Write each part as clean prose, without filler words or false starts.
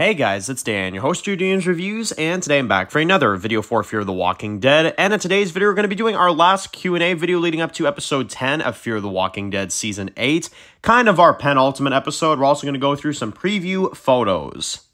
Hey guys, it's Dan, your host of Dan's Reviews, and today I'm back for another video for Fear the Walking Dead. And in today's video, we're going to be doing our last Q&A video leading up to episode 10 of Fear the Walking Dead Season 8. Kind of our penultimate episode. We're also going to go through some preview photos.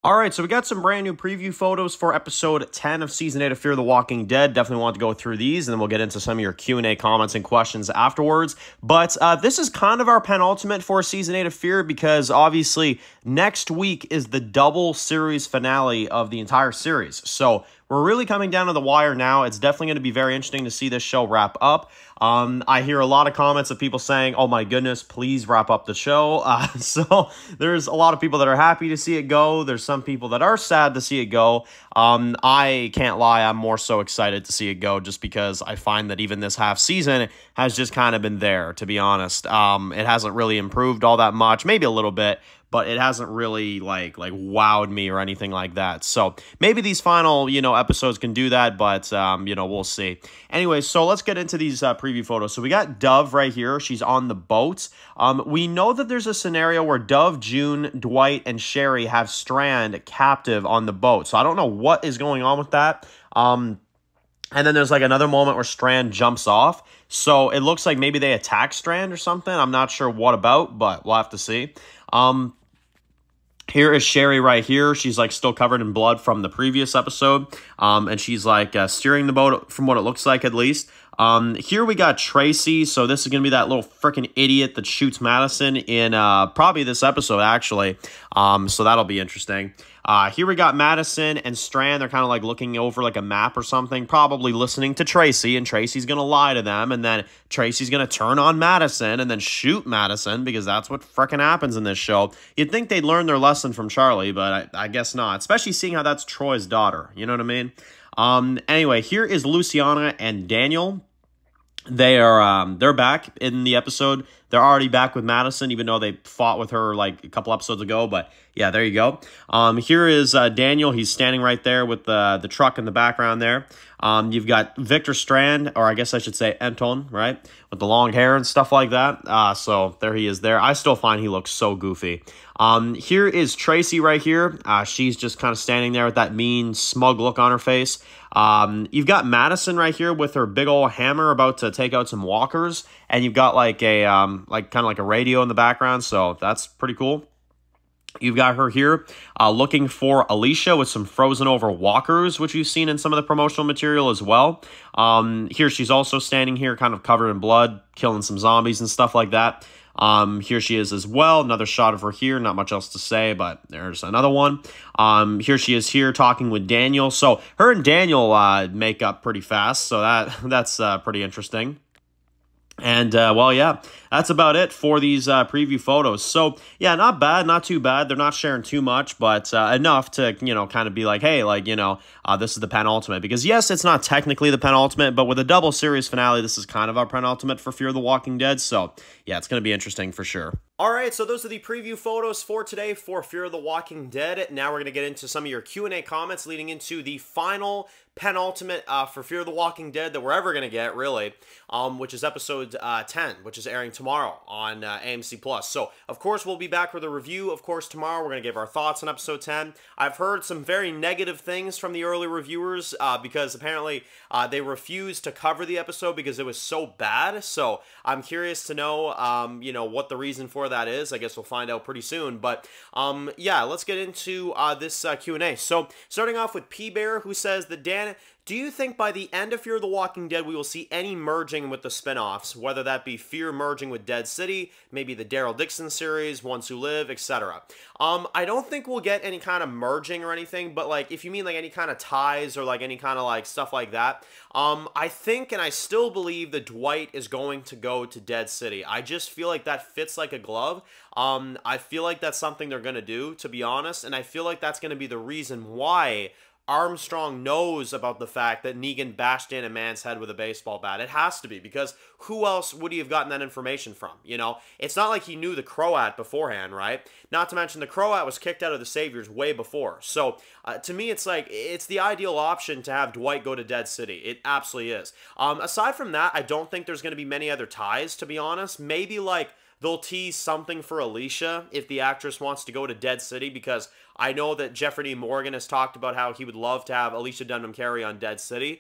Alright, so we got some brand new preview photos for episode 10 of Season 8 of Fear the Walking Dead. Definitely want to go through these, and then we'll get into some of your Q&A comments and questions afterwards. But this is kind of our penultimate for Season 8 of Fear, because obviously next week is the double series finale of the entire series. So we're really coming down to the wire now. It's definitely going to be very interesting to see this show wrap up. I hear a lot of comments of people saying, oh my goodness, please wrap up the show. So there's a lot of people that are happy to see it go. There's some people that are sad to see it go. I can't lie, I'm more so excited to see it go just because I find that even this half season has just kind of been there, to be honest. It hasn't really improved all that much, maybe a little bit, but it hasn't really like wowed me or anything like that. So maybe these final, episodes can do that, but, we'll see. Anyway, so let's get into these preview photos. So we got Dove right here. She's on the boat. We know that there's a scenario where Dove, June, Dwight, and Sherry have Strand captive on the boat. So I don't know what is going on with that. And then there's like another moment where Strand jumps off. So it looks like maybe they attack Strand or something. I'm not sure what about, but we'll have to see. Here is Sherry right here. She's like still covered in blood from the previous episode. And she's like steering the boat from what it looks like at least. Here we got Tracy. So this is going to be that little freaking idiot that shoots Madison in probably this episode actually. So that'll be interesting. Here we got Madison and Strand. They're kind of like looking over like a map or something, probably listening to Tracy, and Tracy's going to lie to them, and then Tracy's going to turn on Madison and then shoot Madison, because that's what freaking happens in this show. You'd think they'd learn their lesson from Charlie, but I guess not, especially seeing how that's Troy's daughter. You know what I mean? Anyway, here is Luciana and Daniel. They're back in the episode. They're already back with Madison, even though they fought with her like a couple episodes ago. But yeah, there you go. Here is Daniel. He's standing right there with the truck in the background there. You've got Victor Strand, or I guess I should say Anton, right? With the long hair and stuff like that. So there he is there. I still find he looks so goofy. Here is Tracy right here. She's just kind of standing there with that mean, smug look on her face. You've got Madison right here with her big old hammer about to take out some walkers. And you've got like a, kind of like a radio in the background. So that's pretty cool. You've got her here looking for Alicia with some frozen over walkers, which you've seen in some of the promotional material as well. Here she's also standing here kind of covered in blood, killing some zombies and stuff like that. Here she is as well. Another shot of her here. Not much else to say, but there's another one. Here she is here talking with Daniel. So her and Daniel make up pretty fast. So that's pretty interesting. And, well, yeah, that's about it for these preview photos. So, yeah, not bad, not too bad. They're not sharing too much, but enough to, kind of be like, hey, like, this is the penultimate. Because, yes, it's not technically the penultimate, but with a double series finale, this is kind of our penultimate for Fear the Walking Dead. So, yeah, it's going to be interesting for sure. All right, so those are the preview photos for today for Fear the Walking Dead. Now we're going to get into some of your Q&A comments leading into the final penultimate for Fear the Walking Dead that we're ever going to get, really, which is episode 10, which is airing tomorrow on AMC+. So, of course, we'll be back with a review. Of course, tomorrow we're going to give our thoughts on episode 10. I've heard some very negative things from the early reviewers because apparently they refused to cover the episode because it was so bad. So, I'm curious to know, what the reason for that is. I guess we'll find out pretty soon. But, yeah, let's get into this Q&A. So, starting off with P-Bear, who says that Dan, do you think by the end of Fear the Walking Dead we will see any merging with the spinoffs, whether that be Fear merging with Dead City, maybe the Daryl Dixon series, Ones Who Live, etc.? I don't think we'll get any kind of merging or anything, but like if you mean like any kind of ties or like any kind of like stuff like that, I think and I still believe that Dwight is going to go to Dead City. I just feel like that fits like a glove. I feel like that's something they're going to do, to be honest, and I feel like that's going to be the reason why Armstrong knows about the fact that Negan bashed in a man's head with a baseball bat. It has to be, because who else would he have gotten that information from? You know, it's not like he knew the Croat beforehand, right? Not to mention the Croat was kicked out of the Saviors way before. So to me, it's like, it's the ideal option to have Dwight go to Dead City. It absolutely is. Aside from that, I don't think there's going to be many other ties, to be honest. Maybe like they'll tease something for Alicia if the actress wants to go to Dead City, because I know that Jeffrey D. Morgan has talked about how he would love to have Alicia Dunham Carey on Dead City.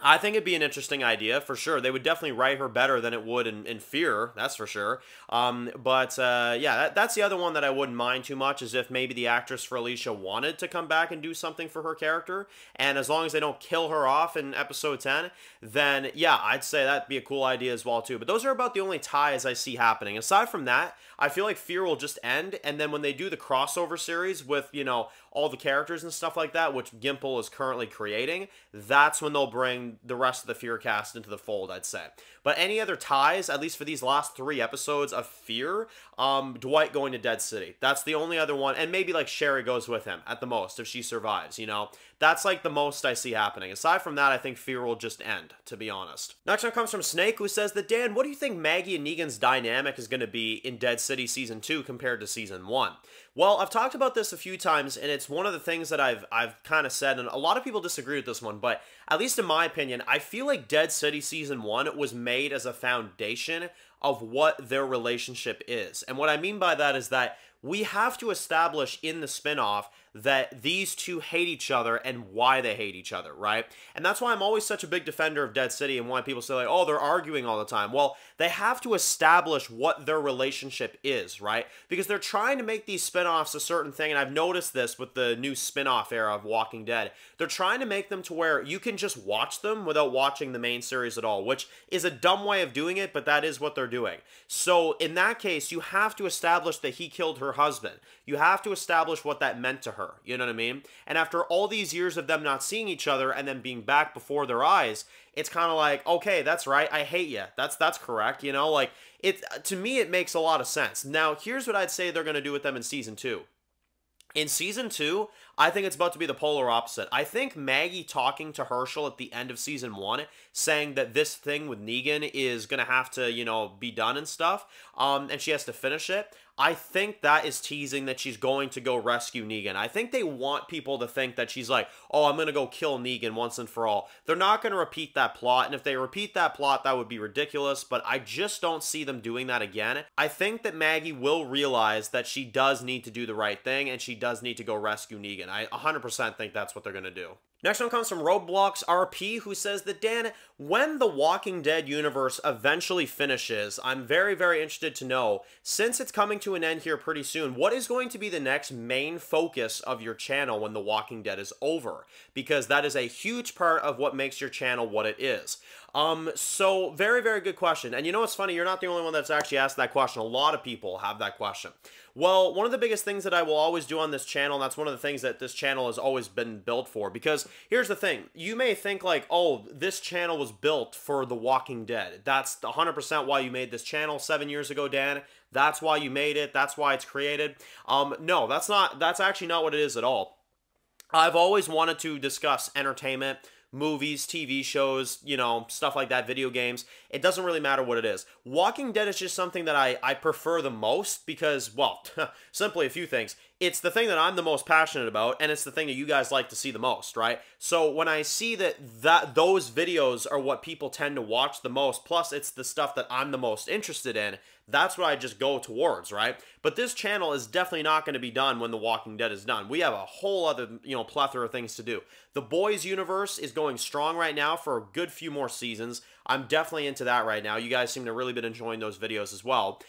I think it'd be an interesting idea, for sure. They would definitely write her better than it would in Fear, that's for sure. Yeah, that's the other one that I wouldn't mind too much, is if maybe the actress for Alicia wanted to come back and do something for her character, and as long as they don't kill her off in episode 10, then yeah, I'd say that'd be a cool idea as well too. But those are about the only ties I see happening. Aside from that, I feel like Fear will just end, and then when they do the crossover series with, you know, all the characters and stuff like that, which Gimple is currently creating, that's when they'll bring the rest of the Fear cast into the fold, I'd say. But any other ties, at least for these last 3 episodes of Fear, Dwight going to Dead City. That's the only other one, and maybe like Sherry goes with him at the most if she survives, you know. That's like the most I see happening. Aside from that, I think Fear will just end, to be honest. Next one comes from Snake, who says that, Dan, what do you think Maggie and Negan's dynamic is going to be in Dead City Season 2 compared to Season 1? Well, I've talked about this a few times, and it's one of the things that I've kind of said, and a lot of people disagree with this one, but at least in my opinion, I feel like Dead City Season 1 was made as a foundation of what their relationship is. And what I mean by that is that we have to establish in the spinoff that these two hate each other and why they hate each other, right? And that's why I'm always such a big defender of Dead City, and why people say, like, oh, they're arguing all the time. Well, they have to establish what their relationship is, right? Because they're trying to make these spinoffs a certain thing, and I've noticed this with the new spinoff era of Walking Dead. They're trying to make them to where you can just watch them without watching the main series at all, which is a dumb way of doing it, but that is what they're doing. So in that case, you have to establish that he killed her husband. You have to establish what that meant to her. You know what I mean? And after all these years of them not seeing each other and then being back before their eyes, it's kind of like, okay, that's right, I hate you. That's correct, you know? Like, to me, it makes a lot of sense. Now, here's what I'd say they're going to do with them in Season 2. In Season 2, I think it's about to be the polar opposite. I think Maggie talking to Herschel at the end of Season 1, saying that this thing with Negan is going to have to, you know, be done and stuff, and she has to finish it, I think that is teasing that she's going to go rescue Negan. I think they want people to think that she's like, oh, I'm going to go kill Negan once and for all. They're not going to repeat that plot, and if they repeat that plot, that would be ridiculous, but I just don't see them doing that again. I think that Maggie will realize that she does need to do the right thing, and she does need to go rescue Negan. I 100% think that's what they're going to do. Next one comes from Roblox RP, who says that, Dan, when the Walking Dead universe eventually finishes, I'm very, very interested to know, since it's coming to an end here pretty soon, what is going to be the next main focus of your channel when the Walking Dead is over? Because that is a huge part of what makes your channel what it is. So very, very good question. And you know what's funny? You're not the only one that's actually asked that question. A lot of people have that question. Well, one of the biggest things that I will always do on this channel, and that's one of the things that this channel has always been built for, because here's the thing. You may think like, oh, this channel was built for The Walking Dead. That's 100% why you made this channel 7 years ago, Dan. That's why you made it. That's why it's created. No, that's actually not what it is at all. I've always wanted to discuss entertainment, movies, TV shows, you know, stuff like that, video games. It doesn't really matter what it is. Walking Dead is just something that I prefer the most because, well, simply a few things. It's the thing that I'm the most passionate about, and it's the thing that you guys like to see the most, right? So when I see that those videos are what people tend to watch the most, plus it's the stuff that I'm the most interested in, that's what I just go towards, right? But this channel is definitely not going to be done when The Walking Dead is done. We have a whole other, you know, plethora of things to do. The Boys universe is going strong right now for a good few more seasons. I'm definitely into that right now. You guys seem to really been enjoying those videos as well.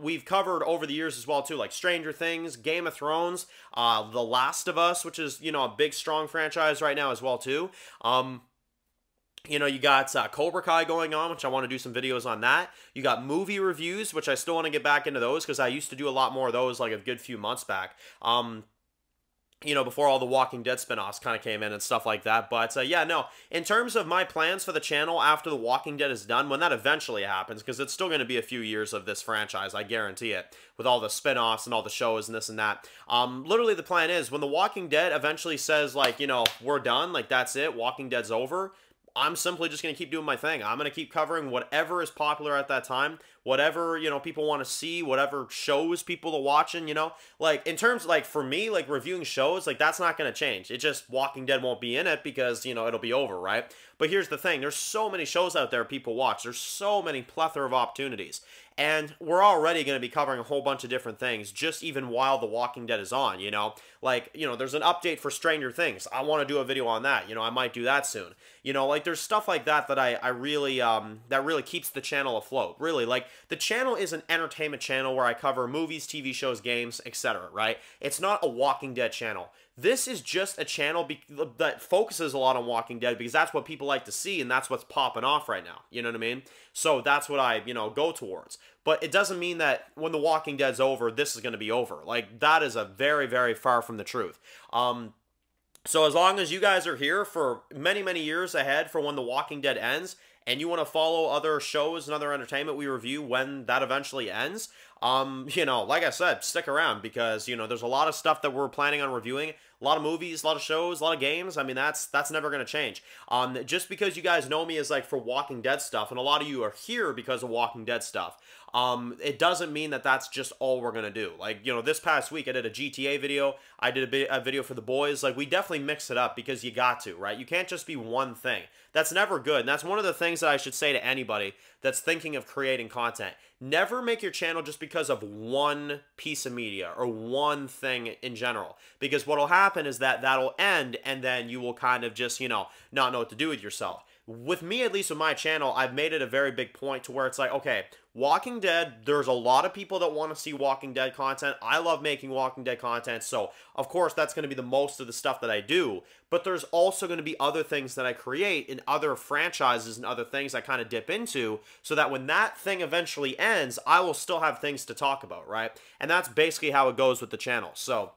We've covered over the years as well too, like Stranger Things, Game of Thrones, The Last of Us, which is, you know, a big strong franchise right now as well too. You know, you got Cobra Kai going on, which I want to do some videos on that. You got movie reviews, which I still want to get back into those because I used to do a lot more of those like a good few months back. before all the Walking Dead spinoffs kind of came in and stuff like that. But yeah, no, in terms of my plans for the channel after the Walking Dead is done, when that eventually happens, because it's still going to be a few years of this franchise, I guarantee it, with all the spinoffs and all the shows and this and that. Literally the plan is when the Walking Dead eventually says, like, we're done, like, that's it, Walking Dead's over, I'm simply just going to keep doing my thing. I'm going to keep covering whatever is popular at that time, whatever, people want to see, whatever shows people are watching, Like, in terms, like, for me, like, reviewing shows, like, that's not going to change. It just, Walking Dead won't be in it because, it'll be over, right? But here's the thing. There's so many shows out there people watch. There's so many plethora of opportunities. And we're already going to be covering a whole bunch of different things, just even while The Walking Dead is on, Like, there's an update for Stranger Things. I want to do a video on that. I might do that soon. Like, there's stuff like that that I really, that really keeps the channel afloat. Really, like, the channel is an entertainment channel where I cover movies, TV shows, games, etc., right? It's not a Walking Dead channel. This is just a channel that focuses a lot on Walking Dead because that's what people like to see and that's what's popping off right now. You know what I mean? So that's what I, go towards. But it doesn't mean that when The Walking Dead's over, this is going to be over. Like, that is a very, very far from the truth. So as long as you guys are here for many, many years ahead for when The Walking Dead ends, and you want to follow other shows and other entertainment we review when that eventually ends, like I said, stick around because, there's a lot of stuff that we're planning on reviewing, a lot of movies, a lot of shows, a lot of games. I mean, that's never going to change. Just because you guys know me as, like, for Walking Dead stuff, and a lot of you are here because of Walking Dead stuff, it doesn't mean that that's just all we're going to do. Like, this past week I did a GTA video, I did a video for the boys. Like, we definitely mix it up because you got to, right? You can't just be one thing. That's never good, and that's one of the things that I should say to anybody that's thinking of creating content. Never make your channel just because of one piece of media or one thing in general. Because what will happen is that that'll end and then you will kind of just, not know what to do with yourself. With me, at least with my channel, I've made it a very big point to where it's like, okay, Walking Dead, there's a lot of people that want to see Walking Dead content. I love making Walking Dead content, so of course that's going to be the most of the stuff that I do. But there's also going to be other things that I create in other franchises and other things I kind of dip into so that when that thing eventually ends, I will still have things to talk about, right? And that's basically how it goes with the channel. So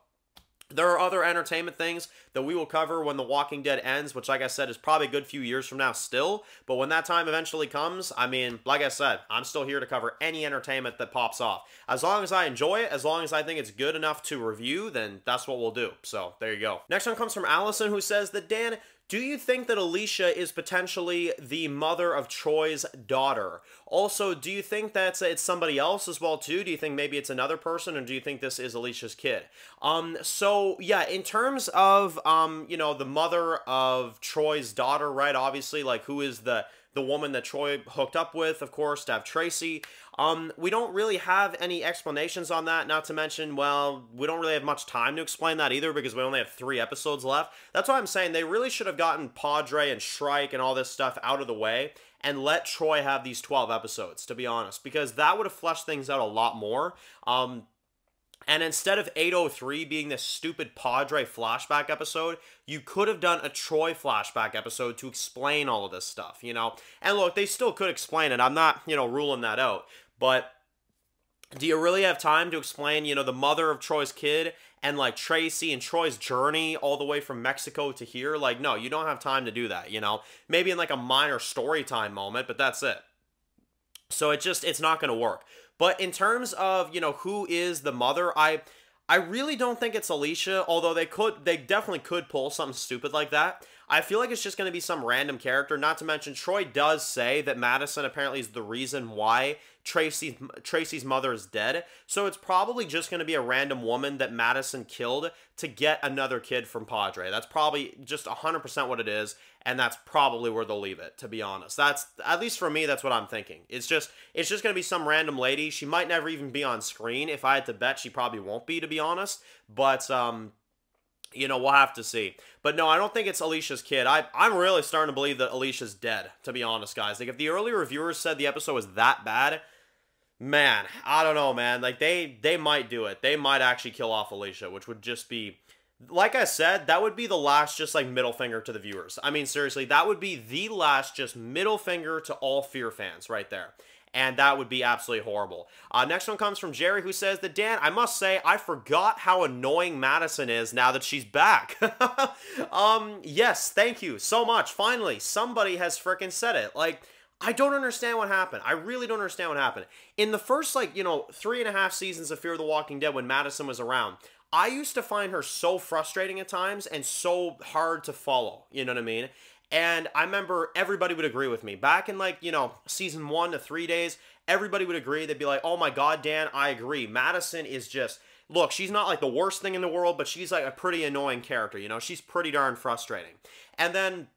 there are other entertainment things that we will cover when The Walking Dead ends, which, like I said, is probably a good few years from now still. But when that time eventually comes, I mean, like I said, I'm still here to cover any entertainment that pops off. As long as I enjoy it, as long as I think it's good enough to review, then that's what we'll do. So, there you go. Next one comes from Allison, who says that, Dan, do you think that Alicia is potentially the mother of Troy's daughter? Also, do you think that it's somebody else as well, too? Do you think maybe it's another person, or do you think this is Alicia's kid? So, yeah, in terms of, the mother of Troy's daughter, right, obviously, like, who is the woman that Troy hooked up with, of course, to have Tracy. We don't really have any explanations on that, not to mention, well, we don't really have much time to explain that either because we only have 3 episodes left. That's why I'm saying they really should have gotten Padre and Shrike and all this stuff out of the way and let Troy have these 12 episodes, to be honest, because that would have fleshed things out a lot more. And instead of 803 being this stupid Padre flashback episode, you could have done a Troy flashback episode to explain all of this stuff, And look, they still could explain it. I'm not, ruling that out. But do you really have time to explain, the mother of Troy's kid and, like, Tracy and Troy's journey all the way from Mexico to here? Like, no, you don't have time to do that, Maybe in, like, a minor story time moment, but that's it. So it's not going to work. But in terms of, who is the mother, I really don't think it's Alicia, although they definitely could pull something stupid like that. I feel like it's just going to be some random character, not to mention Troy does say that Madison apparently is the reason why Tracy's mother is dead, so it's probably just going to be a random woman that Madison killed to get another kid from Padre. That's probably just 100% what it is, and that's probably where they'll leave it, to be honest. That's, at least for me, that's what I'm thinking. It's just going to be some random lady. She might never even be on screen. If I had to bet, she probably won't be, to be honest, but we'll have to see. But no, I don't think it's Alicia's kid. I'm really starting to believe that Alicia's dead, to be honest, guys. Like, if the early reviewers said the episode was that bad, man, I don't know, man. Like, they might do it. They might actually kill off Alicia, which would just be Like I said, that would be the last just like middle finger to the viewers. I mean, seriously, that would be the last just middle finger to all Fear fans right there. And that would be absolutely horrible. Next one comes from Jerry, who says that, Dan, I must say, I forgot how annoying Madison is now that she's back. Yes, thank you so much. Finally, somebody has frickin' said it. Like, I don't understand what happened. I really don't understand what happened. In the first, like, 3.5 seasons of Fear the Walking Dead when Madison was around, I used to find her so frustrating at times and so hard to follow. You know what I mean? And I remember everybody would agree with me. Back in like, season 1 to 3 days, everybody would agree. They'd be like, oh my God, Dan, I agree. Madison is just, look, she's not like the worst thing in the world, but she's like a pretty annoying character. She's pretty darn frustrating. And then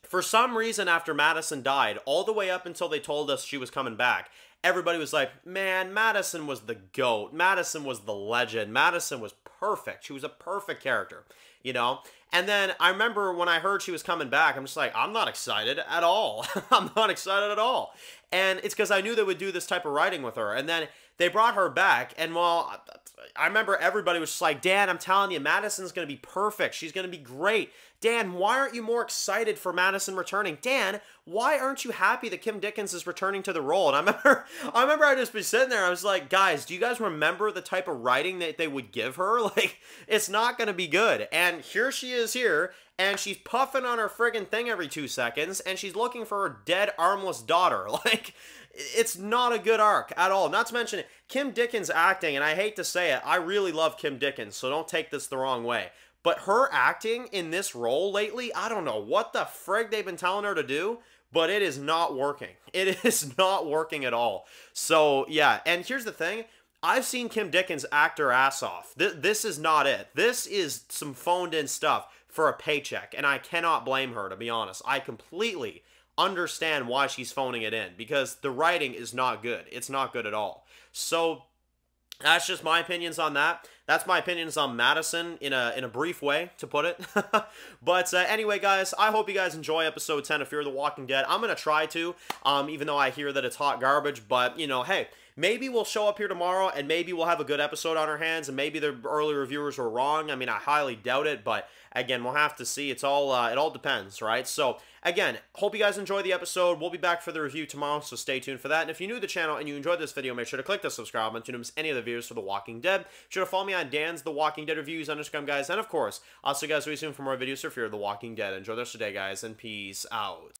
for some reason after Madison died, all the way up until they told us she was coming back, everybody was like, man, Madison was the GOAT. Madison was the legend. Madison was perfect. She was a perfect character, And then I remember when I heard she was coming back, I'm just like, I'm not excited at all. I'm not excited at all. And it's because I knew they would do this type of writing with her. And then they brought her back, and well, I remember everybody was just like, Dan, I'm telling you, Madison's going to be perfect. She's going to be great. Dan, why aren't you more excited for Madison returning? Dan, why aren't you happy that Kim Dickens is returning to the role? And I remember I just be sitting there, I was like, guys, do you guys remember the type of writing that they would give her? Like, it's not going to be good. And here she is here, and she's puffing on her friggin' thing every 2 seconds, and she's looking for her dead, armless daughter. Like, it's not a good arc at all. Not to mention it, Kim Dickens acting, and I hate to say it, I really love Kim Dickens, so don't take this the wrong way. But her acting in this role lately, I don't know what the frig they've been telling her to do, but it is not working. It is not working at all. So, yeah, and here's the thing. I've seen Kim Dickens act her ass off. This is not it. This is some phoned-in stuff for a paycheck, and I cannot blame her, to be honest. I completely understand why she's phoning it in, because the writing is not good. It's not good at all. So that's just my opinions on that. That's my opinions on Madison in a brief way, to put it. But anyway, guys, I hope you guys enjoy episode 10 of Fear the Walking Dead. I'm going to try to, even though I hear that it's hot garbage. But, hey, maybe we'll show up here tomorrow, and maybe we'll have a good episode on our hands, and maybe the early reviewers were wrong. I mean, I highly doubt it, but again, we'll have to see. It's all it all depends, right? So, again, hope you guys enjoy the episode. We'll be back for the review tomorrow, so stay tuned for that. And if you're new to the channel and you enjoyed this video, make sure to click the subscribe button to miss any of the videos for The Walking Dead. Be sure to follow me on Dan's The Walking Dead Reviews on Instagram, guys. And, of course, I'll see you guys very soon for more videos for Fear the Walking Dead. Enjoy the rest of the day, guys, and peace out.